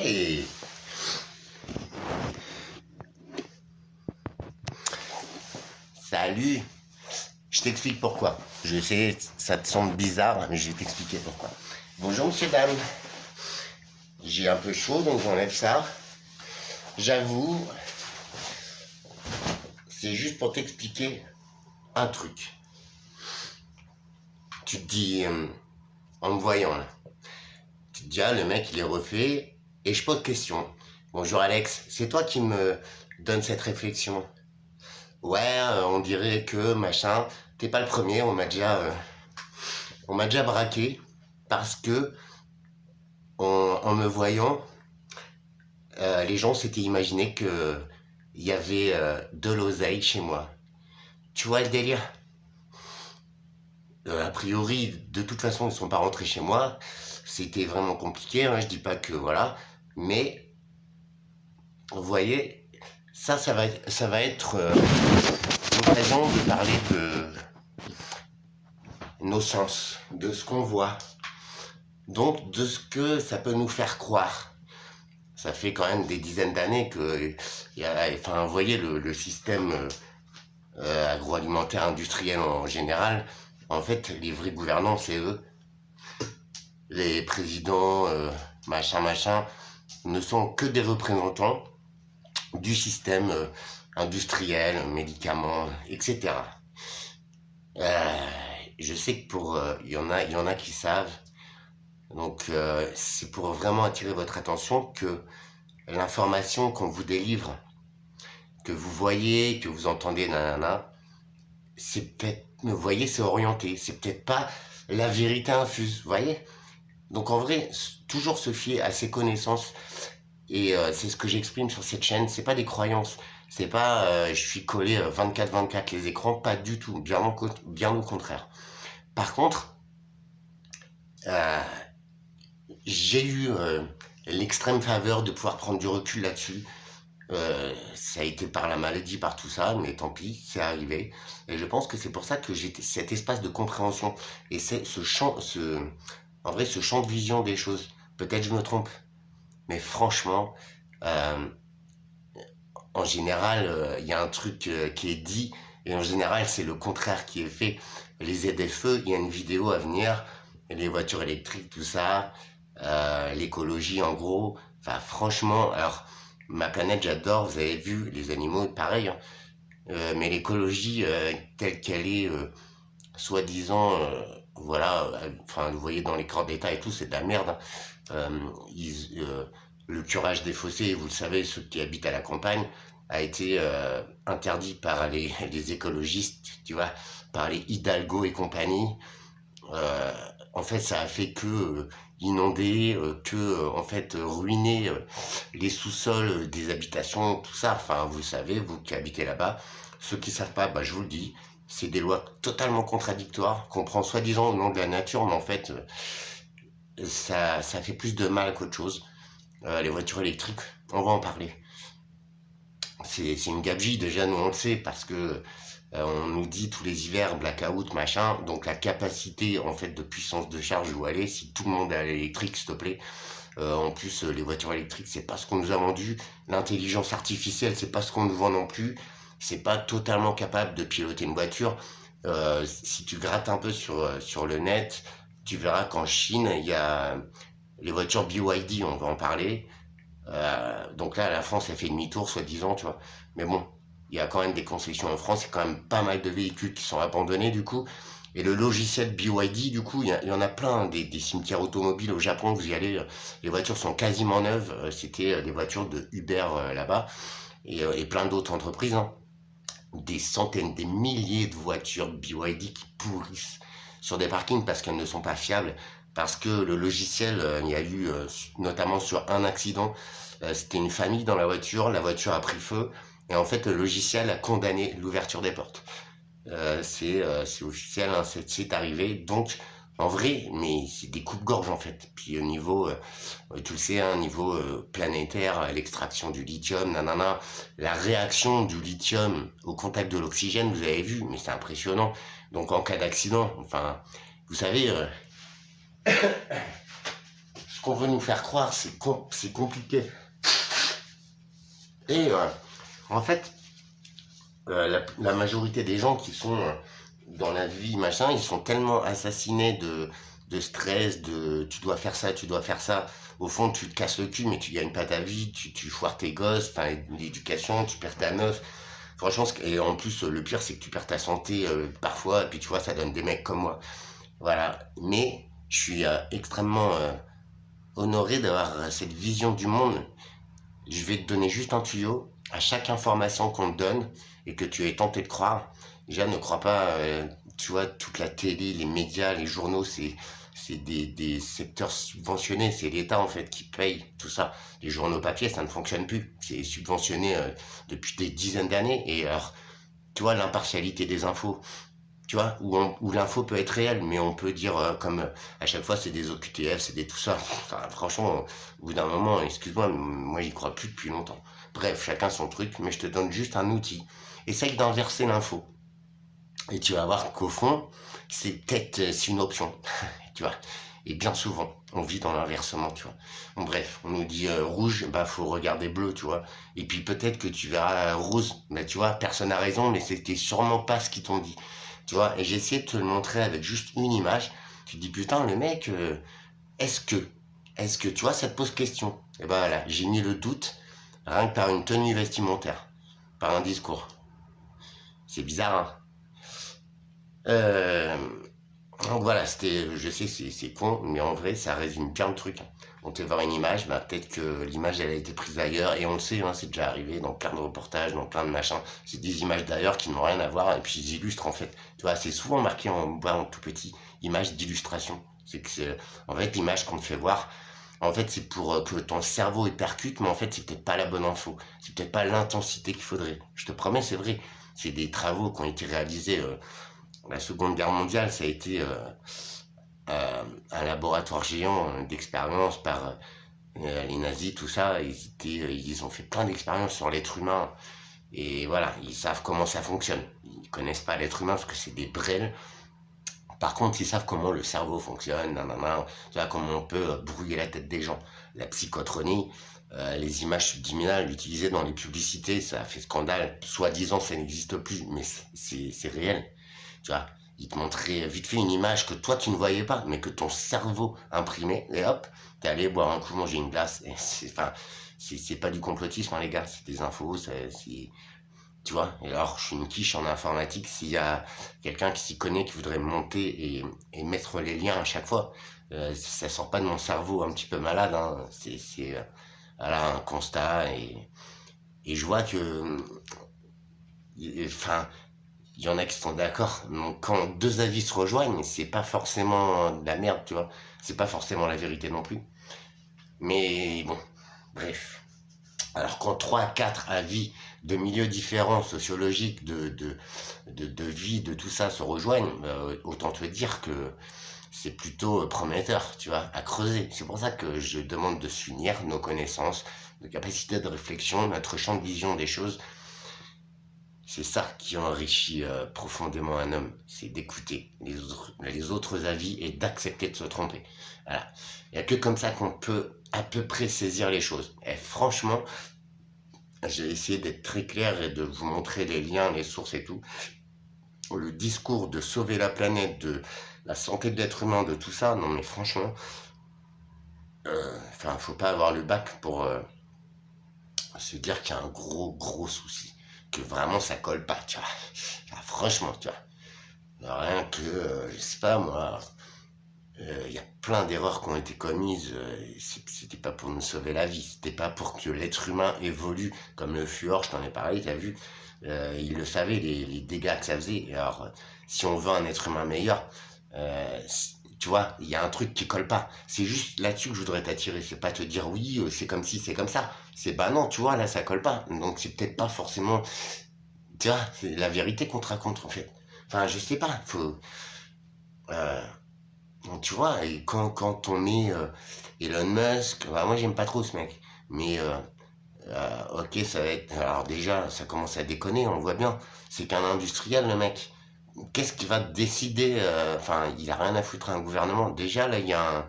Hey! Salut! Je t'explique pourquoi. Je sais, ça te semble bizarre, mais je vais t'expliquer pourquoi. Bonjour, monsieur, dame. J'ai un peu chaud, donc j'enlève ça. J'avoue, c'est juste pour t'expliquer un truc. Tu te dis, en me voyant là, tu te dis, ah, le mec, il est refait, et je pose question. Bonjour, Alex, c'est toi qui me donne cette réflexion. Ouais, on dirait que, machin, t'es pas le premier, on m'a déjà braqué, parce que, en me voyant, les gens s'étaient imaginé que il y avait de l'oseille chez moi. Tu vois le délire? A priori, de toute façon, ils sont pas rentrés chez moi. C'était vraiment compliqué, hein, je dis pas que voilà. Mais, vous voyez, ça va être l'occasion de parler de nos sens, de ce qu'on voit. Donc, de ce que ça peut nous faire croire. Ça fait quand même des dizaines d'années que, enfin, vous voyez, le système agroalimentaire industriel en général, en fait, les vrais gouvernants, c'est eux. Les présidents, machin, ne sont que des représentants du système industriel, médicaments, etc. Je sais que il y en a qui savent. Donc, c'est pour vraiment attirer votre attention que l'information qu'on vous délivre, que vous voyez, que vous entendez, nanana, c'est peut-être, vous voyez, c'est orienté. C'est peut-être pas la vérité infuse, vous voyez? Donc en vrai, toujours se fier à ses connaissances, et c'est ce que j'exprime sur cette chaîne. C'est pas des croyances, c'est pas je suis collé 24/24 les écrans, pas du tout, bien au contraire. Par contre, euh, j'ai eu l'extrême faveur de pouvoir prendre du recul là-dessus. Ça a été par la maladie, par tout ça, mais tant pis, c'est arrivé. Et je pense que c'est pour ça que j'ai cet espace de compréhension et c'est en vrai, ce champ de vision des choses. Peut-être je me trompe, mais franchement, euh, en général, il y a un truc qui est dit, et en général, c'est le contraire qui est fait. Les ZFE, il y a une vidéo à venir, les voitures électriques, tout ça, l'écologie en gros. Enfin, franchement, alors, ma planète, j'adore, vous avez vu, les animaux, pareil, hein. Mais l'écologie telle qu'elle est, soi-disant, voilà, enfin, vous voyez dans les corps d'État et tout, c'est de la merde, hein. Euh, le curage des fossés, vous le savez, ceux qui habitent à la campagne, a été interdit par les écologistes, tu vois, par les Hidalgo et compagnie. Euh, En fait, ça a fait que inonder, en fait, ruiner les sous-sols des habitations, tout ça. Enfin, vous savez, vous qui habitez là-bas. Ceux qui savent pas, bah, je vous le dis, c'est des lois totalement contradictoires qu'on prend soi-disant au nom de la nature, mais en fait, ça fait plus de mal qu'autre chose. Les voitures électriques, on va en parler. C'est une gabegie, déjà, nous on le sait, parce que on nous dit tous les hivers, blackout, machin, donc la capacité, en fait, de puissance de charge où aller, si tout le monde est à l'électrique, s'il te plaît. En plus, les voitures électriques, c'est pas ce qu'on nous a vendu. L'intelligence artificielle, c'est pas ce qu'on nous vend non plus. C'est pas totalement capable de piloter une voiture. Si tu grattes un peu sur le net, tu verras qu'en Chine, il y a les voitures BYD, on va en parler. Donc là, la France, elle fait demi-tour, soi-disant, tu vois. Mais bon, il y a quand même des concessions en France, il y a quand même pas mal de véhicules qui sont abandonnés, du coup. Et le logiciel BYD, du coup, il y en a plein, des cimetières automobiles au Japon, vous y allez, les voitures sont quasiment neuves, c'était des voitures de Uber là-bas, et plein d'autres entreprises, hein. Des centaines, des milliers de voitures BYD qui pourrissent sur des parkings parce qu'elles ne sont pas fiables, parce que le logiciel, il y a eu notamment sur un accident, c'était une famille dans la voiture a pris feu, et en fait le logiciel a condamné l'ouverture des portes. C'est officiel, hein, c'est arrivé, donc en vrai, mais c'est des coupes-gorge en fait. Puis au niveau, tu le sais, hein, niveau planétaire, l'extraction du lithium, nanana, la réaction du lithium au contact de l'oxygène, vous avez vu, mais c'est impressionnant. Donc en cas d'accident, enfin, vous savez, ce qu'on veut nous faire croire, c'est compliqué. Et en fait, la majorité des gens qui sont dans la vie, machin, ils sont tellement assassinés de stress, de tu dois faire ça, tu dois faire ça. Au fond, tu te casses le cul, mais tu gagnes pas ta vie, tu foires tes gosses, enfin, l'éducation, tu perds ta meuf. Franchement, et en plus, le pire, c'est que tu perds ta santé parfois, et puis tu vois, ça donne des mecs comme moi. Voilà. Mais je suis extrêmement honoré d'avoir cette vision du monde. Je vais te donner juste un tuyau. À chaque information qu'on te donne et que tu es tenté de croire, déjà ne crois pas, tu vois, toute la télé, les médias, les journaux, c'est des secteurs subventionnés, c'est l'État en fait qui paye tout ça. Les journaux papier, ça ne fonctionne plus. C'est subventionné depuis des dizaines d'années. Et alors, tu vois, l'impartialité des infos, tu vois, où l'info peut être réelle, mais on peut dire comme à chaque fois c'est des OQTF, c'est des tout ça. Enfin, franchement, au bout d'un moment, excuse-moi, moi j'y crois plus depuis longtemps. Bref, chacun son truc, mais je te donne juste un outil. Essaye d'inverser l'info. Et tu vas voir qu'au fond, c'est peut-être c'est une option, tu vois. Et bien souvent, on vit dans l'inversement, tu vois. Bon, bref, on nous dit rouge, bah faut regarder bleu, tu vois. Et puis peut-être que tu verras rose, mais tu vois, personne n'a raison, mais c'était sûrement pas ce qu'ils t'ont dit. Tu vois, et j'ai essayé de te le montrer avec juste une image. Tu te dis, putain, le mec, est-ce que, tu vois, ça te pose question. Et ben voilà, j'ai mis le doute, rien que par une tenue vestimentaire, par un discours. C'est bizarre, hein. Donc voilà, je sais, c'est con, mais en vrai, ça résume bien le truc. On te voir une image, bah peut-être que l'image, elle a été prise ailleurs, et on le sait, hein, c'est déjà arrivé dans plein de reportages, dans plein de machins. C'est des images d'ailleurs qui n'ont rien à voir, et puis ils illustrent en fait. Tu vois, c'est souvent marqué en bas, en tout petit, image d'illustration. En fait, l'image qu'on te fait voir, en fait, c'est pour que ton cerveau est percute, mais en fait, c'est peut-être pas la bonne info. C'est peut-être pas l'intensité qu'il faudrait. Je te promets, c'est vrai. C'est des travaux qui ont été réalisés. La Seconde Guerre mondiale, ça a été un laboratoire géant d'expériences par les nazis, tout ça. Ils ont fait plein d'expériences sur l'être humain. Et voilà, ils savent comment ça fonctionne. Ils connaissent pas l'être humain parce que c'est des brêles. Par contre, ils savent comment le cerveau fonctionne, nanana, tu vois, comment on peut brouiller la tête des gens. La psychotronie, les images subliminales utilisées dans les publicités, ça a fait scandale. Soi-disant, ça n'existe plus, mais c'est réel. Tu vois, il te montrait vite fait une image que toi tu ne voyais pas, mais que ton cerveau imprimait, et hop, t'es allé boire un coup, manger une glace. Enfin, c'est pas du complotisme, hein, les gars, c'est des infos, tu vois. Et alors, je suis une quiche en informatique, s'il y a quelqu'un qui s'y connaît, qui voudrait monter et mettre les liens à chaque fois, ça sort pas de mon cerveau un petit peu malade, hein. Voilà, un constat, et je vois que, enfin, il y en a qui sont d'accord. Donc, quand deux avis se rejoignent, c'est pas forcément de la merde, tu vois. C'est pas forcément la vérité non plus. Mais bon, bref. Alors, quand trois, quatre avis de milieux différents, sociologiques, de vie, de tout ça se rejoignent, autant te dire que c'est plutôt prometteur, tu vois, à creuser. C'est pour ça que je demande de s'unir nos connaissances, nos capacités de réflexion, notre champ de vision des choses. C'est ça qui enrichit profondément un homme, c'est d'écouter les autres avis et d'accepter de se tromper. Voilà. Il n'y a que comme ça qu'on peut à peu près saisir les choses. Et franchement, j'ai essayé d'être très clair et de vous montrer les liens, les sources et tout. Le discours de sauver la planète, de la santé de l'être humain, de tout ça, non mais franchement, faut pas avoir le bac pour se dire qu'il y a un gros souci. Que vraiment ça colle pas, tu vois. Enfin, franchement, tu vois. Rien que, je sais pas moi, il y a plein d'erreurs qui ont été commises. C'était pas pour nous sauver la vie, c'était pas pour que l'être humain évolue comme le fluor, je t'en ai parlé, t'as vu. Il le savait, les dégâts que ça faisait. Et alors, si on veut un être humain meilleur, tu vois, il y a un truc qui colle pas. C'est juste là-dessus que je voudrais t'attirer. C'est pas te dire oui, c'est comme si, c'est comme ça. C'est bah non, tu vois, là ça colle pas. Donc c'est peut-être pas forcément. Tu vois, c'est la vérité qu'on te raconte en fait. Enfin, je sais pas, faut. euh, Tu vois, et quand on met Elon Musk, bah, moi j'aime pas trop ce mec. Mais ok, ça va être. Alors déjà, ça commence à déconner, on le voit bien. C'est qu'un industriel, le mec. Qu'est-ce qui va décider Enfin, il a rien à foutre à un gouvernement. Déjà, là, il y a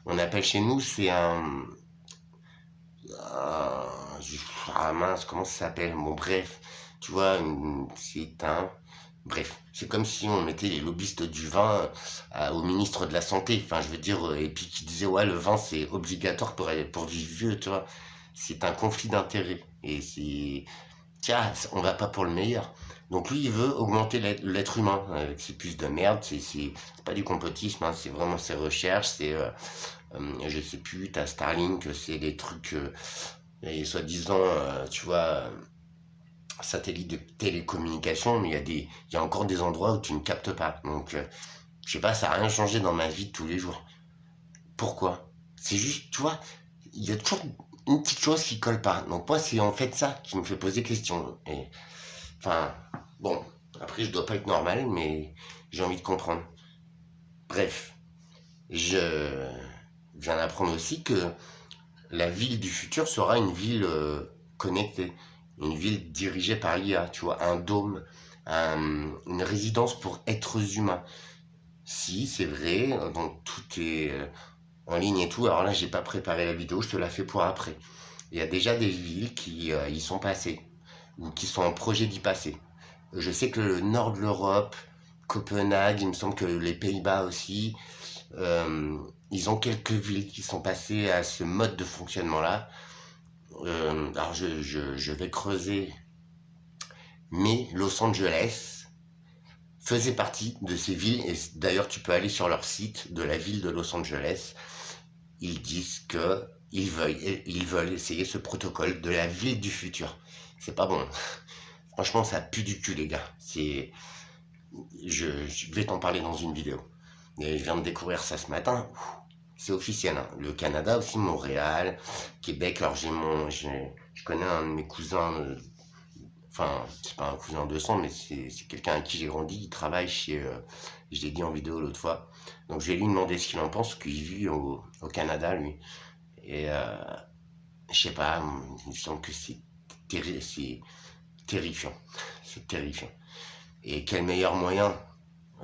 On appelle chez nous, c'est un- ah mince, comment ça s'appelle? Bon, bref, tu vois, c'est un. Bref, c'est comme si on mettait les lobbyistes du vin au ministre de la Santé. Enfin, je veux dire, et puis qui disait, ouais, le vin, c'est obligatoire pour vivre vieux, tu vois. C'est un conflit d'intérêts. Et c'est. Tiens, on va pas pour le meilleur. Donc lui, il veut augmenter l'être humain avec ses puces de merde. C'est pas du complotisme, hein, c'est vraiment ses recherches. Je sais plus, t'as Starlink, c'est des trucs, et soi-disant, tu vois, satellites de télécommunication, mais il y a encore des endroits où tu ne captes pas. Donc, je sais pas, ça a rien changé dans ma vie de tous les jours. Pourquoi? C'est juste, tu vois, il y a toujours une petite chose qui colle pas. Donc moi, c'est en fait ça qui me fait poser question. Et, enfin, bon, après, je dois pas être normal, mais j'ai envie de comprendre. Bref, je viens d'apprendre aussi que la ville du futur sera une ville connectée, une ville dirigée par l'IA, tu vois, un dôme, une résidence pour êtres humains. Si, c'est vrai, donc tout est en ligne et tout. Alors là, j'ai pas préparé la vidéo, je te la fais pour après. Il y a déjà des villes qui y sont passées, ou qui sont en projet d'y passer. Je sais que le nord de l'Europe, Copenhague, il me semble que les Pays-Bas aussi, ils ont quelques villes qui sont passées à ce mode de fonctionnement-là. Alors je vais creuser, mais Los Angeles faisait partie de ces villes, et d'ailleurs tu peux aller sur leur site de la ville de Los Angeles, ils disent que ils veulent essayer ce protocole de la ville du futur. C'est pas bon. Franchement, ça pue du cul, les gars. Je vais t'en parler dans une vidéo. Et je viens de découvrir ça ce matin. C'est officiel, hein. Le Canada aussi, Montréal, Québec. Alors je connais un de mes cousins, enfin c'est pas un cousin de sang, mais c'est quelqu'un à qui j'ai grandi. Il travaille chez, je l'ai dit en vidéo l'autre fois. Donc je vais lui demander ce qu'il en pense, qu'il vit au Canada lui. Et je sais pas, il me semble que c'est terrifiant, c'est terrifiant. Et quel meilleur moyen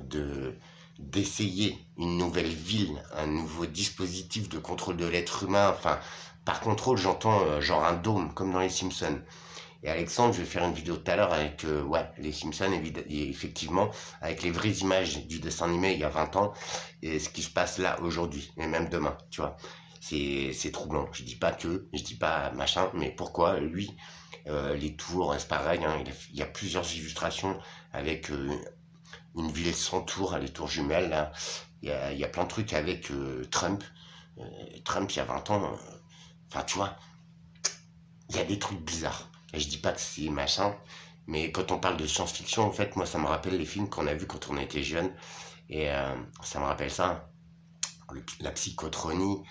de d'essayer une nouvelle ville, un nouveau dispositif de contrôle de l'être humain. Enfin, par contrôle, j'entends genre un dôme, comme dans les Simpsons. Et Alexandre, je vais faire une vidéo tout à l'heure avec ouais, les Simpsons, et effectivement, avec les vraies images du dessin animé il y a 20 ans, et ce qui se passe là aujourd'hui, et même demain, tu vois. C'est troublant. Je dis pas que, je dis pas machin, mais pourquoi lui, les tours, c'est pareil, hein, il y a plusieurs illustrations avec une ville sans tour, les tours jumelles, là. Il y a plein de trucs avec Trump. Trump, il y a 20 ans, enfin, tu vois, il y a des trucs bizarres. Et je dis pas que c'est machin, mais quand on parle de science-fiction, en fait, moi, ça me rappelle les films qu'on a vus quand on était jeune. Et ça me rappelle ça. La psychotronie,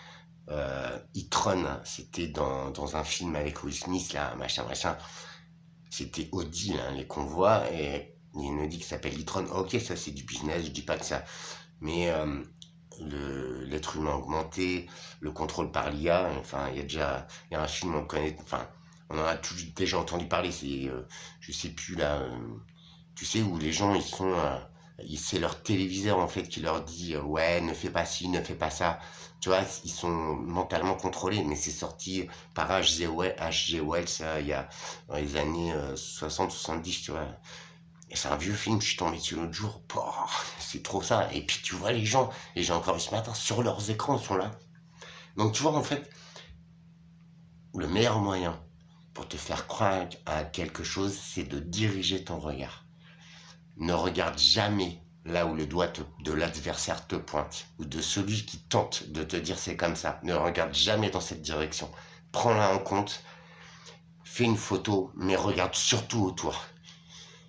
Itron, c'était dans un film avec Will Smith, là, machin, machin. C'était Audi, là, les convois, et il y a une Audi qui s'appelle Itron. Ok, ça c'est du business, je dis pas que ça. Mais l'être humain augmenté, le contrôle par l'IA, enfin, il y a un film, on connaît, enfin, on en a tous déjà entendu parler, c'est, je sais plus là, tu sais, où les gens, c'est leur téléviseur en fait qui leur dit, ouais, ne fais pas ci, ne fais pas ça. Tu vois, ils sont mentalement contrôlés, mais c'est sorti par H.G. Wells, il y a, dans les années 60-70, tu vois. Et c'est un vieux film, je suis tombé dessus l'autre jour. Pouah, c'est trop ça. Et puis tu vois les gens, et j'ai encore vu ce matin, sur leurs écrans, ils sont là. Donc tu vois, en fait, le meilleur moyen pour te faire croire à quelque chose, c'est de diriger ton regard. Ne regarde jamais là où le doigt de l'adversaire te pointe, ou de celui qui tente de te dire c'est comme ça. Ne regarde jamais dans cette direction. Prends-la en compte, fais une photo, mais regarde surtout autour.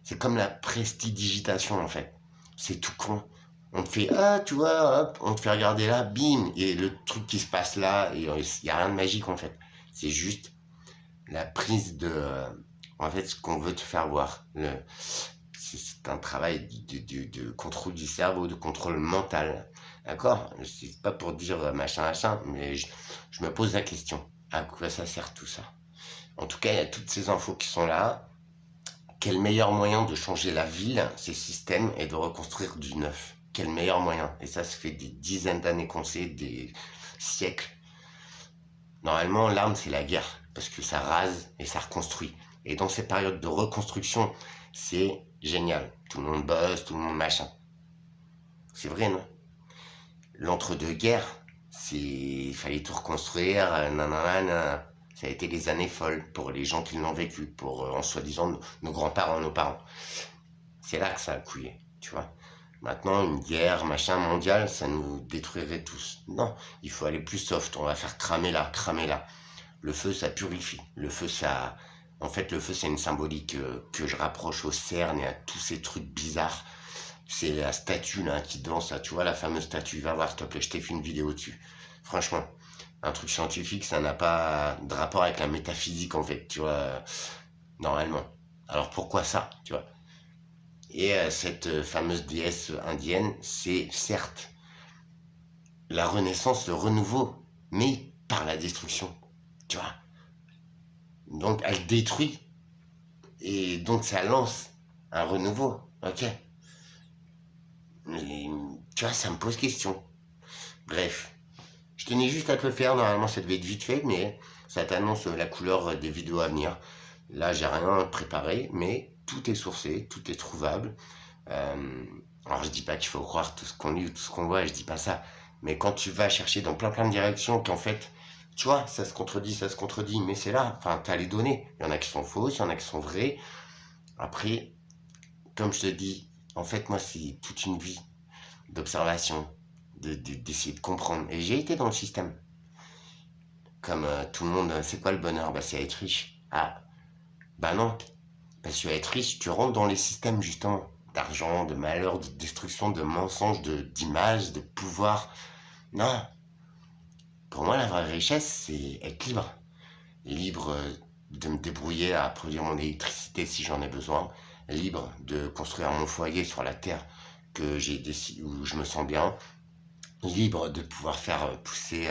C'est comme la prestidigitation en fait. C'est tout con. On te fait, ah, tu vois, hop, on te fait regarder là, bim, et le truc qui se passe là, et il n'y a rien de magique en fait. C'est juste la prise de, en fait, ce qu'on veut te faire voir. C'est un travail de contrôle du cerveau, de contrôle mental. D'accord? C'est pas pour dire machin, machin, mais je me pose la question. À quoi ça sert tout ça? En tout cas, il y a toutes ces infos qui sont là. Quel meilleur moyen de changer la ville, ces systèmes, et de reconstruire du neuf? quel meilleur moyen? Et ça fait des dizaines d'années qu'on sait, des siècles. Normalement, l'arme, c'est la guerre, parce que ça rase et ça reconstruit. Et dans ces périodes de reconstruction, c'est génial. Tout le monde bosse, tout le monde machin. C'est vrai, non? L'entre-deux-guerres, il fallait tout reconstruire, nanana. Ça a été des années folles pour les gens qui l'ont vécu, pour, en soi-disant, nos grands-parents, nos parents. C'est là que ça a couillé, tu vois. Maintenant, une guerre, machin, mondiale, ça nous détruirait tous. Non, il faut aller plus soft. On va faire cramer là, cramer là. Le feu, ça purifie. Le feu, ça... En fait, le feu, c'est une symbolique que je rapproche au CERN et à tous ces trucs bizarres. C'est la statue, là, qui danse, là. Tu vois, la fameuse statue. Va voir, s'il te plaît, je t'ai fait une vidéo dessus. Franchement, un truc scientifique, ça n'a pas de rapport avec la métaphysique, en fait, tu vois, normalement. Alors, pourquoi ça, tu vois? Et cette fameuse déesse indienne, c'est certes la renaissance, le renouveau, mais par la destruction, tu vois. Donc elle détruit, et donc ça lance un renouveau, ok. Mais tu vois, ça me pose question. Bref, je tenais juste à te le faire, normalement ça devait être vite fait, mais ça t'annonce la couleur des vidéos à venir. Là, j'ai rien préparé, mais tout est sourcé, tout est trouvable. Alors je dis pas qu'il faut croire tout ce qu'on lit ou tout ce qu'on voit, je dis pas ça. Mais quand tu vas chercher dans plein de directions, qu'en fait, tu vois, ça se contredit, mais c'est là, enfin, t'as les données. Il y en a qui sont fausses, il y en a qui sont vraies. Après, comme je te dis, en fait, moi, c'est toute une vie d'observation, d'essayer de comprendre. Et j'ai été dans le système. Comme tout le monde, c'est quoi le bonheur? Bah, c'est être riche. Ah, bah non. Parce que être riche, tu rentres dans les systèmes, justement, d'argent, de malheur, de destruction, de mensonges, d'image, de pouvoir. Non. Pour moi, la vraie richesse, c'est être libre. Libre de me débrouiller à produire mon électricité si j'en ai besoin. Libre de construire mon foyer sur la terre que j'ai décidé, où je me sens bien. Libre de pouvoir faire pousser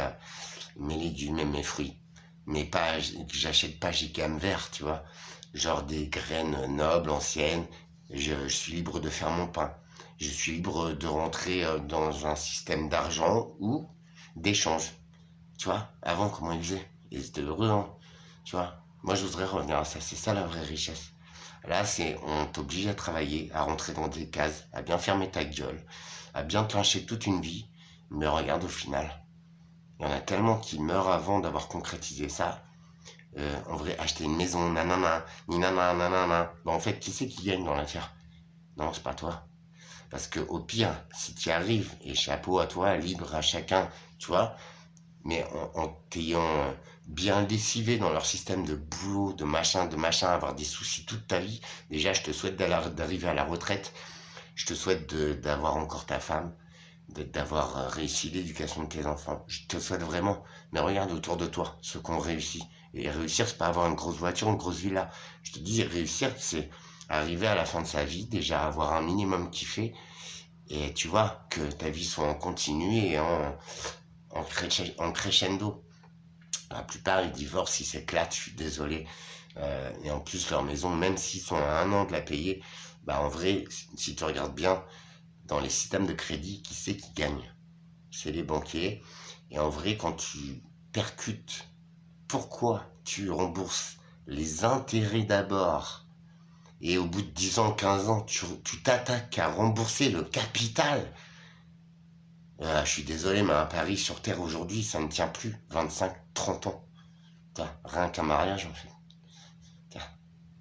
mes légumes et mes fruits. Mais pas, j'achète pas giga gamme vert, tu vois. Genre des graines nobles, anciennes. Je suis libre de faire mon pain. Je suis libre de rentrer dans un système d'argent ou d'échange. Tu vois, avant, comment ils faisaient? Ils étaient heureux, hein. Tu vois, moi, je voudrais revenir à ça. C'est ça la vraie richesse. Là, on t'oblige à travailler, à rentrer dans des cases, à bien fermer ta gueule, à bien te lyncher toute une vie. Mais regarde au final. Il y en a tellement qui meurent avant d'avoir concrétisé ça. On devrait acheter une maison, nanana, ni nanana, nanana. Bon, en fait, qui c'est qui gagne dans l'affaire? Non, c'est pas toi. Parce que au pire, si tu y arrives, et chapeau à toi, libre à chacun, tu vois, mais en t'ayant bien lessivé dans leur système de boulot, de machin, avoir des soucis toute ta vie, déjà, je te souhaite d'arriver à la retraite. Je te souhaite d'avoir encore ta femme, d'avoir réussi l'éducation de tes enfants. Je te souhaite vraiment. Mais regarde autour de toi, ceux qui ont réussi. Et réussir, c'est pas avoir une grosse voiture, une grosse villa. Je te dis, réussir, c'est arriver à la fin de sa vie, déjà avoir un minimum kiffé. Et tu vois, que ta vie soit en continu et en crescendo. La plupart, ils divorcent, ils s'éclatent, je suis désolé. Et en plus, leur maison, même s'ils sont à 1 an de la payer, bah en vrai, si tu regardes bien, dans les systèmes de crédit, qui c'est qui gagne? C'est les banquiers. Et en vrai, quand tu percutes, pourquoi tu rembourses les intérêts d'abord et au bout de 10 ans, 15 ans, tu t'attaques à rembourser le capital? Je suis désolé, mais un pari sur Terre aujourd'hui, ça ne tient plus. 25, 30 ans. Rien qu'un mariage, en fait.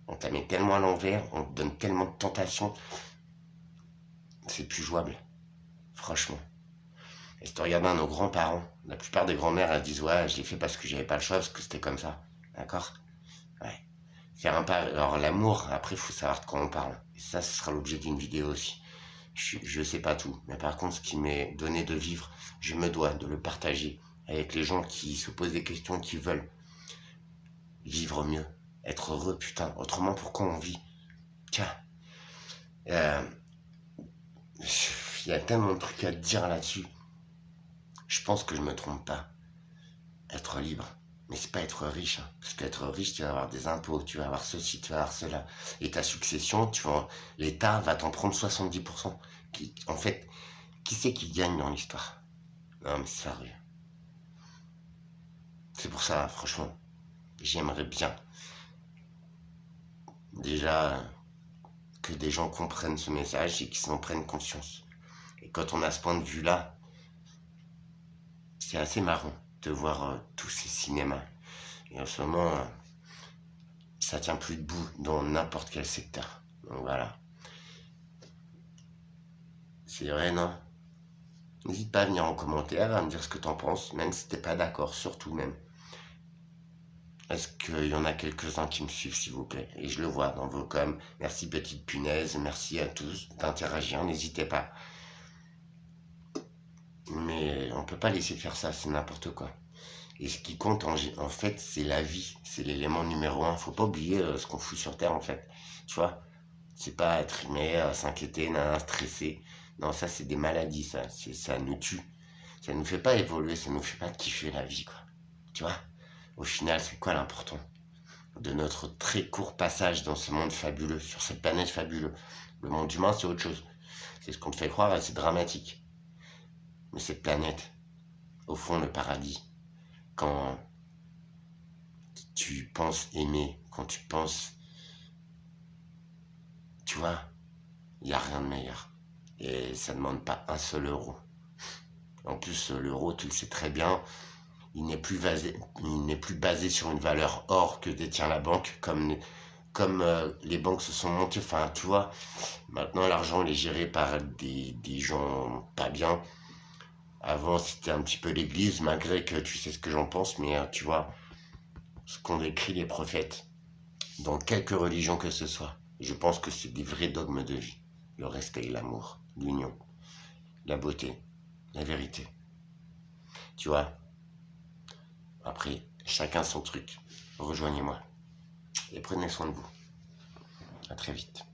On t'a mis tellement à l'envers, on te donne tellement de tentations. C'est plus jouable. Franchement. Et si tu regardes nos grands-parents, la plupart des grands-mères, elles disent ouais, je l'ai fait parce que j'avais pas le choix, parce que c'était comme ça. D'accord? Ouais. Faire un pas. Alors l'amour, après, il faut savoir de quoi on parle. Et ça, ce sera l'objet d'une vidéo aussi. Je sais pas tout, mais par contre, ce qui m'est donné de vivre, je me dois de le partager avec les gens qui se posent des questions, qui veulent vivre mieux, être heureux, putain. Autrement, pourquoi on vit? Tiens, il y a tellement de trucs à te dire là-dessus. Je pense que je me trompe pas. Être libre, mais c'est pas être riche, hein. Parce qu'être riche, tu vas avoir des impôts, tu vas avoir ceci, tu vas avoir cela. Et ta succession, l'État va t'en prendre 70%. En fait, Qui c'est qui gagne dans l'histoire? Non, mais sérieux. C'est pour ça, franchement, j'aimerais bien déjà que des gens comprennent ce message et qu'ils en prennent conscience. Et quand on a ce point de vue-là, c'est assez marrant de voir tous ces cinémas. Et en ce moment, ça tient plus debout dans n'importe quel secteur. Donc voilà. C'est vrai, non? N'hésite pas à venir en commentaire, à me dire ce que t'en penses, même si t'es pas d'accord, surtout même. Est-ce qu'il y en a quelques-uns qui me suivent, s'il vous plaît? Et je le vois dans vos coms. Merci petite punaise, merci à tous d'interagir, n'hésitez pas. Mais on peut pas laisser faire ça, c'est n'importe quoi. Et ce qui compte en fait, c'est la vie, c'est l'élément numéro un. Faut pas oublier ce qu'on fout sur Terre en fait. Tu vois, c'est pas être aimé, s'inquiéter, stresser. Non, ça c'est des maladies, ça nous tue. Ça nous fait pas évoluer, ça nous fait pas kiffer la vie, quoi. Tu vois, au final, c'est quoi l'important de notre très court passage dans ce monde fabuleux, sur cette planète fabuleuse? Le monde humain, c'est autre chose. C'est ce qu'on te fait croire et c'est dramatique. Mais cette planète, au fond, le paradis, quand tu penses aimer, quand tu penses, tu vois, il n'y a rien de meilleur. Et ça ne demande pas un seul euro. En plus, l'euro, tu le sais très bien, il n'est plus basé sur une valeur or que détient la banque, comme les banques se sont montées. Enfin, tu vois, maintenant l'argent il est géré par des gens pas bien. Avant, c'était un petit peu l'église, malgré que tu sais ce que j'en pense, mais tu vois, ce qu'ont décrit les prophètes, dans quelque religion que ce soit, je pense que c'est des vrais dogmes de vie. Le respect, l'amour, l'union, la beauté, la vérité. Tu vois, après, chacun son truc. Rejoignez-moi et prenez soin de vous. À très vite.